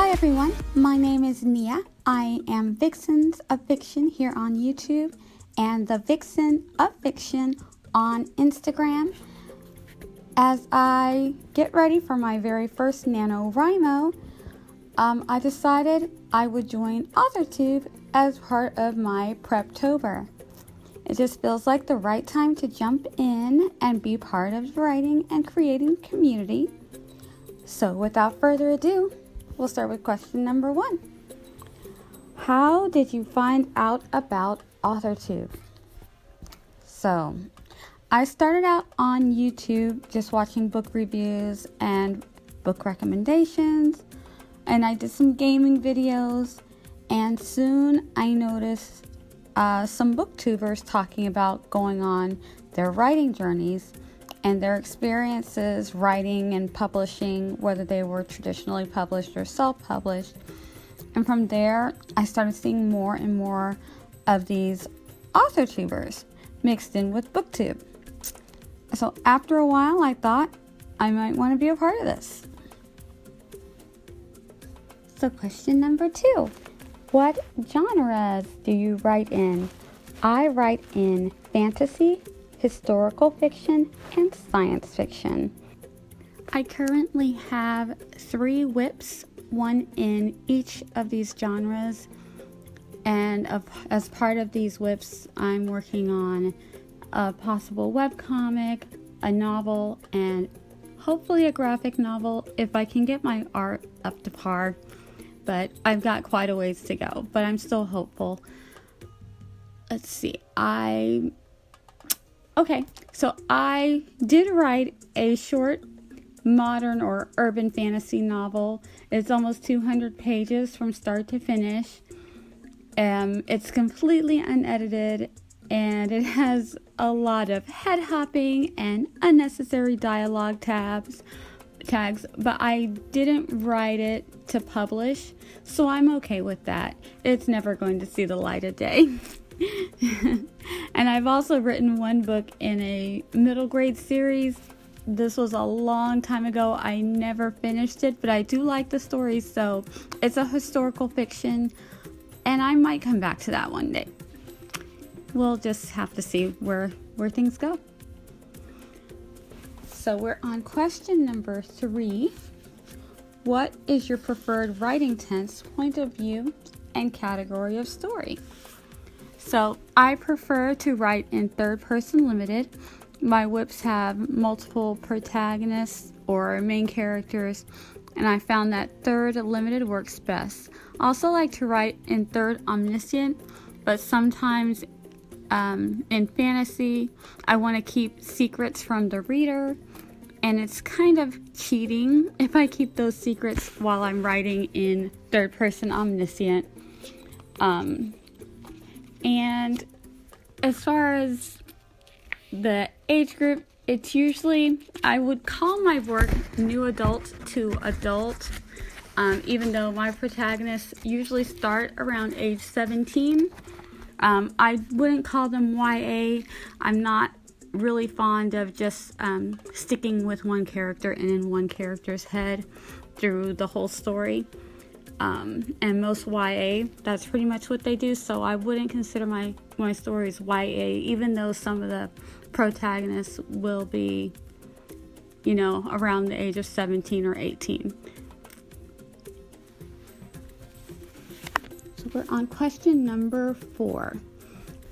Hi everyone, my name is Nia. I am Vixen of Fiction here on YouTube and the Vixen of Fiction on Instagram. As I get ready for my very first NaNoWriMo, I decided I would join Authortube as part of my Preptober. It just feels like the right time to jump in and be part of the writing and creating community. So without further ado, we'll start with question number 1. How did you find out about Authortube? So, I started out on YouTube just watching book reviews and book recommendations, and I did some gaming videos, and soon I noticed some booktubers talking about going on their writing journeys and their experiences writing and publishing, whether they were traditionally published or self-published. And from there, I started seeing more and more of these Authortubers mixed in with booktube. So after a while, I thought I might want to be a part of this. So question number 2. What genres do you write in? I write in fantasy, historical fiction, and science fiction. I currently have 3 WIPs, one in each of these genres, and as part of these WIPs, I'm working on a possible webcomic, a novel, and hopefully a graphic novel if I can get my art up to par. But I've got quite a ways to go, but I'm still hopeful. Let's see, so I did write a short modern or urban fantasy novel. It's almost 200 pages from start to finish. It's completely unedited, and it has a lot of head hopping and unnecessary dialogue tags, but I didn't write it to publish, so I'm okay with that. It's never going to see the light of day. And I've also written one book in a middle grade series. This was a long time ago. I never finished it, but I do like the story, so it's a historical fiction, and I might come back to that one day. We'll just have to see where things go. So we're on question number 3. What is your preferred writing tense, point of view, and category of story? So I prefer to write in third person limited. My WIPs have multiple protagonists or main characters, and I found that third limited works best. I also like to write in third omniscient, but sometimes in fantasy, I want to keep secrets from the reader, and it's kind of cheating if I keep those secrets while I'm writing in third person omniscient. And as far as the age group, it's usually, I would call my work new adult to adult, even though my protagonists usually start around age 17. I wouldn't call them YA. I'm not really fond of just sticking with one character and in one character's head through the whole story. And most YA, that's pretty much what they do, so I wouldn't consider my stories YA, even though some of the protagonists will be, around the age of 17 or 18. So we're on question number 4.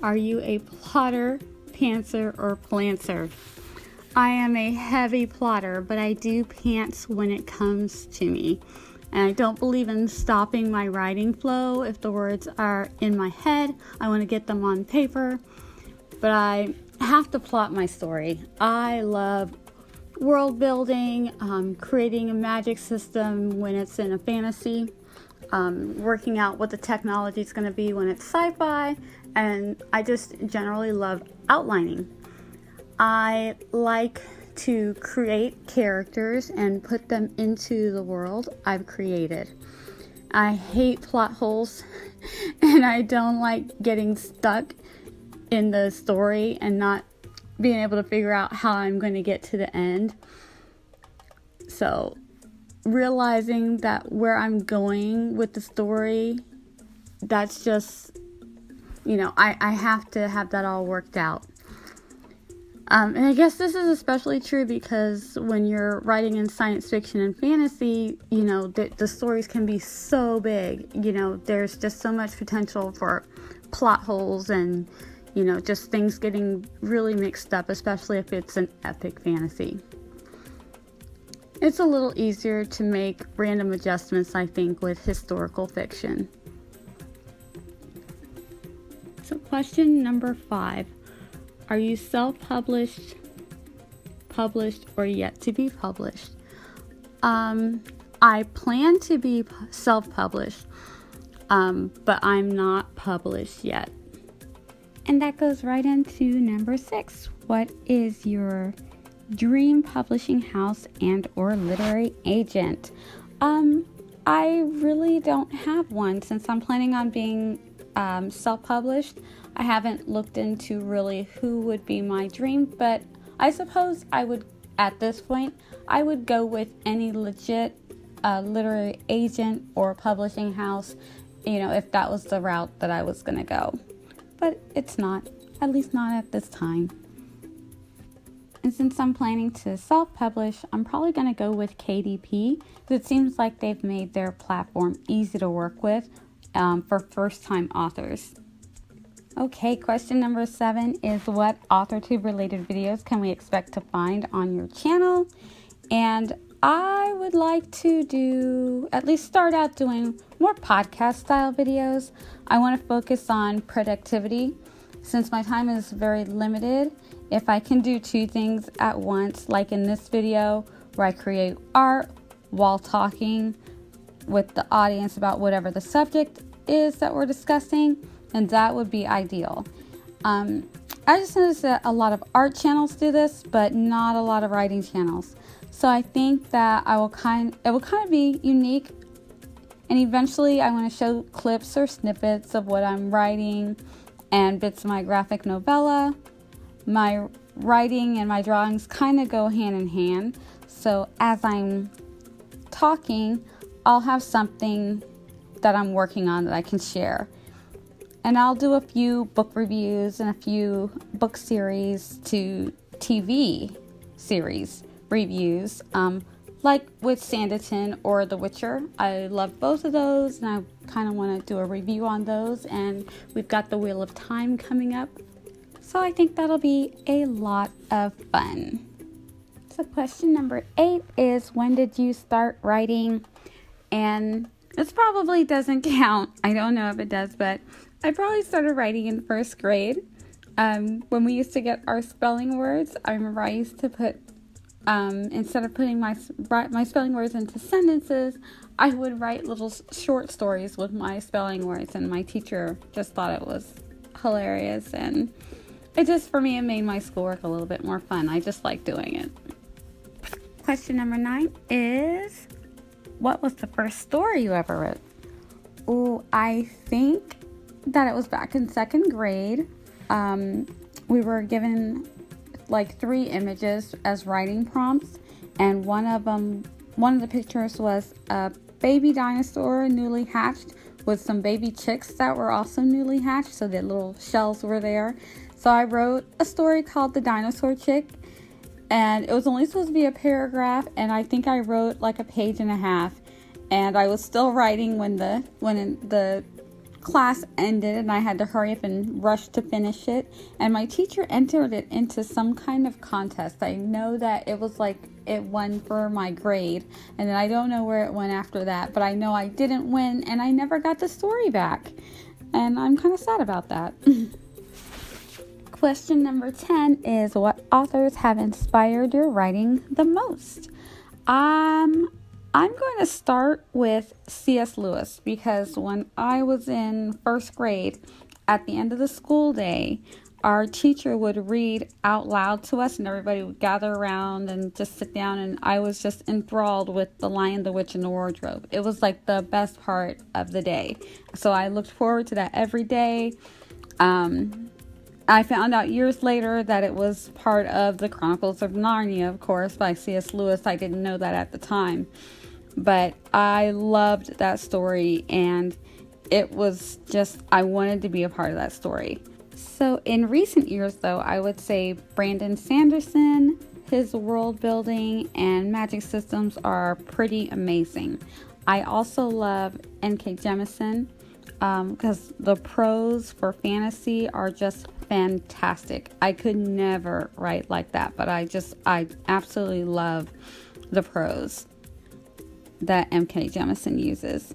Are you a plotter, pantser, or plantser? I am a heavy plotter, but I do pants when it comes to me. And I don't believe in stopping my writing flow. If the words are in my head, I want to get them on paper. But I have to plot my story. I love world building, creating a magic system when it's in a fantasy, working out what the technology is going to be when it's sci-fi, and I just generally love outlining. I like to create characters and put them into the world I've created. I hate plot holes, and I don't like getting stuck in the story and not being able to figure out how I'm going to get to the end. So realizing that where I'm going with the story, that's just, I have to have that all worked out. And I guess this is especially true because when you're writing in science fiction and fantasy, the stories can be so big. There's just so much potential for plot holes and, just things getting really mixed up, especially if it's an epic fantasy. It's a little easier to make random adjustments, I think, with historical fiction. So question number 5. Are you self-published, published, or yet to be published? I plan to be self-published, but I'm not published yet. And that goes right into number 6. What is your dream publishing house and or literary agent? I really don't have one since I'm planning on being self-published. I haven't looked into really who would be my dream, but I suppose at this point, I would go with any legit literary agent or publishing house, if that was the route that I was going to go. But it's not, at least not at this time. And since I'm planning to self-publish, I'm probably going to go with KDP. It seems like they've made their platform easy to work with for first-time authors. Okay, question number 7 is what Authortube related videos can we expect to find on your channel? And I would like to at least start out doing more podcast style videos. I want to focus on productivity since my time is very limited. If I can do 2 things at once, like in this video where I create art while talking with the audience about whatever the subject is that we're discussing, and that would be ideal. I just noticed that a lot of art channels do this, but not a lot of writing channels. So I think that it will kind of be unique, and eventually I want to show clips or snippets of what I'm writing and bits of my graphic novella. My writing and my drawings kind of go hand in hand. So as I'm talking, I'll have something that I'm working on that I can share. And I'll do a few book reviews and a few book series to TV series reviews, like with Sanditon or The Witcher. I love both of those, and I kind of want to do a review on those. And we've got The Wheel of Time coming up, so I think that'll be a lot of fun. So question number 8 is, when did you start writing? And this probably doesn't count. I don't know if it does, but I probably started writing in 1st grade. When we used to get our spelling words, I remember I used to put, instead of putting my spelling words into sentences, I would write little short stories with my spelling words, and my teacher just thought it was hilarious, and for me, it made my schoolwork a little bit more fun. I just like doing it. Question number 9 is, what was the first story you ever wrote? Oh, I think that it was back in 2nd grade. We were given like 3 images as writing prompts, and one of the pictures was a baby dinosaur newly hatched with some baby chicks that were also newly hatched, so the little shells were there. So I wrote a story called The Dinosaur Chick, and it was only supposed to be a paragraph, and I think I wrote like a page and a half, and I was still writing when the class ended, and I had to hurry up and rush to finish it. And my teacher entered it into some kind of contest. I know that it was like it won for my grade, and then I don't know where it went after that, but I know I didn't win, and I never got the story back, and I'm kind of sad about that. Question number 10 is, what authors have inspired your writing the most? I'm going to start with C.S. Lewis, because when I was in 1st grade, at the end of the school day, our teacher would read out loud to us, and everybody would gather around and just sit down, and I was just enthralled with The Lion, the Witch, and the Wardrobe. It was like the best part of the day. So I looked forward to that every day. I found out years later that it was part of the Chronicles of Narnia, of course, by C.S. Lewis. I didn't know that at the time. but I loved that story, and it was just, I wanted to be a part of that story. So in recent years though, I would say Brandon Sanderson, his world building and magic systems are pretty amazing. I also love N.K. Jemisin because the prose for fantasy are just fantastic. I could never write like that, but I absolutely love the prose that N.K. Jemisin uses.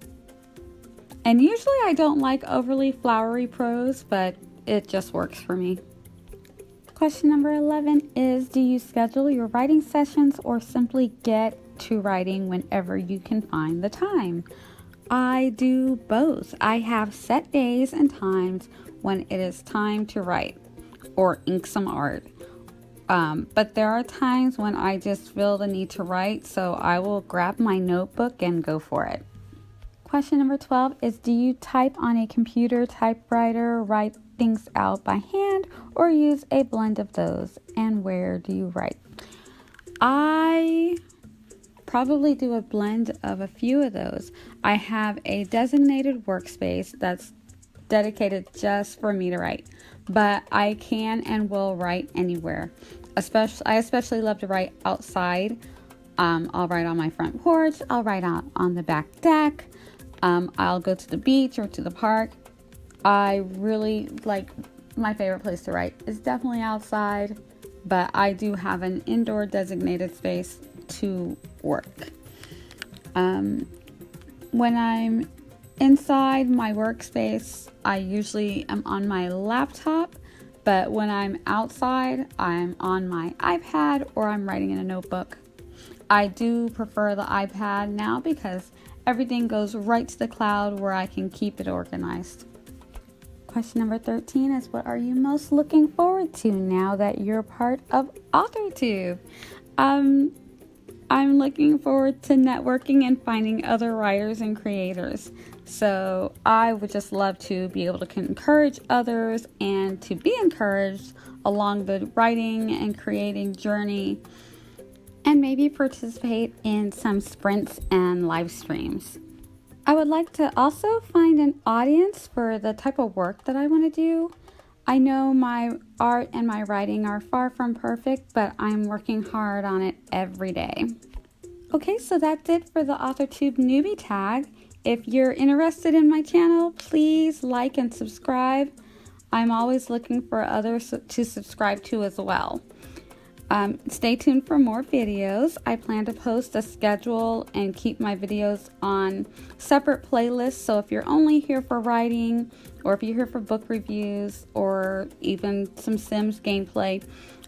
And usually I don't like overly flowery prose, but it just works for me. Question number 11 is, do you schedule your writing sessions or simply get to writing whenever you can find the time? I do both. I have set days and times when it is time to write or ink some art. But there are times when I just feel the need to write, so I will grab my notebook and go for it. Question number 12 is, do you type on a computer typewriter, write things out by hand, or use a blend of those? And where do you write? I probably do a blend of a few of those. I have a designated workspace that's dedicated just for me to write, but I can and will write anywhere. I especially love to write outside. I'll write on my front porch. I'll write out on the back deck. I'll go to the beach or to the park. I really like, my favorite place to write is definitely outside, but I do have an indoor designated space to work. When I'm inside my workspace, I usually am on my laptop, but when I'm outside, I'm on my iPad or I'm writing in a notebook. I do prefer the iPad now because everything goes right to the cloud where I can keep it organized. Question number 13 is, what are you most looking forward to now that you're part of Authortube? I'm looking forward to networking and finding other writers and creators. So I would just love to be able to encourage others and to be encouraged along the writing and creating journey, and maybe participate in some sprints and live streams. I would like to also find an audience for the type of work that I want to do. I know my art and my writing are far from perfect, but I'm working hard on it every day. Okay, so that's it for the Authortube newbie tag. If you're interested in my channel, please like and subscribe. I'm always looking for others to subscribe to as well. Stay tuned for more videos. I plan to post a schedule and keep my videos on separate playlists. So if you're only here for writing, or if you're here for book reviews, or even some Sims gameplay,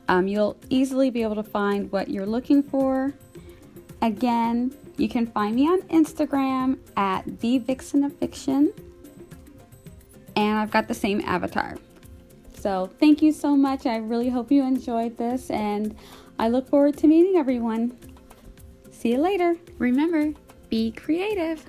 you'll easily be able to find what you're looking for. Again, you can find me on Instagram at Vixen Of Fiction, and I've got the same avatar. So thank you so much. I really hope you enjoyed this, and I look forward to meeting everyone. See you later. Remember, be creative.